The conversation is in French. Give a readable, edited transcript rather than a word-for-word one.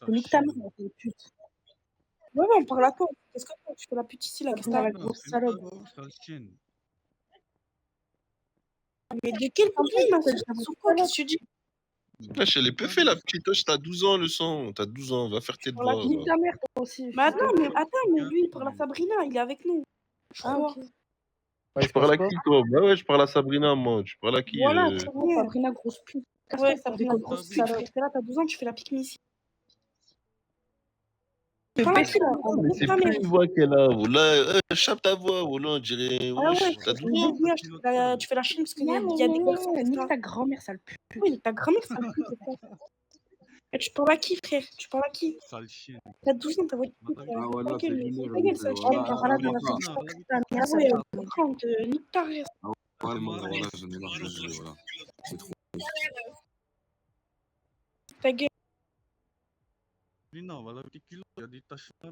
Sale Nique ta mère, chienne. t'es une pute. Ouais, on parle à toi. Qu'est-ce que tu fais la pute ici, là? Qu'est-ce que Sabrina, la t'as? Non, grosse c'est salope. sale chienne. Mais de quel En côté fait, il c'est m'insulte? la Sur grosse quoi? salope. Qu'est-ce que tu dis? Wesh, elle est peu fait la petite wesh, t'as 12 ans le sang, t'as 12 ans, va faire tes Pour la devoirs. Nique ta mère, toi aussi. Mais attends, mais lui, il parle à Sabrina, il est avec nous. Je Ah, crois. ok. Ouais, il Tu se parles passe à quoi? qui toi? Bah ouais, je parle à Sabrina moi, tu parles à qui Voilà, c'est bon, Ouais. Sabrina, grosse pute. Casse-toi, Ouais, Sabrina, Sabrina, grosse grosse pute, salope. frère. T'es là, t'as 12 ans, tu fais la pique ici. Mais Parle à baisse qui, là? en Mais gros, c'est Ta plus mère. une voix qu'elle a. Là, chape ta voix, ou là, on dirait. Ah ouais, Wesh, t'as tu 12 ans. fais la chienne parce qu'il y a des garçons. C'est nique ça. ta grand-mère, sale pute. Oui, ta grand-mère, ça pute. Et tu parles à qui, frère? Tu parles à qui? Sale chienne. T'as 12 ans, t'as votre Ah, t'as vu? Ah ouais, là, ta c'est gueule, lunaire, ta gueule, sale chienne. voilà, Voilà, voilà, dans la voilà. vie, je Sabrina, crois va que vite, ta mère, Ah sale ouais, pute. on comprend, nique ta race. Ouais, moi, Marrant. voilà, j'en ai marre, voilà. C'est trop. Ta gueule. Sabrina, va laver tes culottes, il y a des taches marron.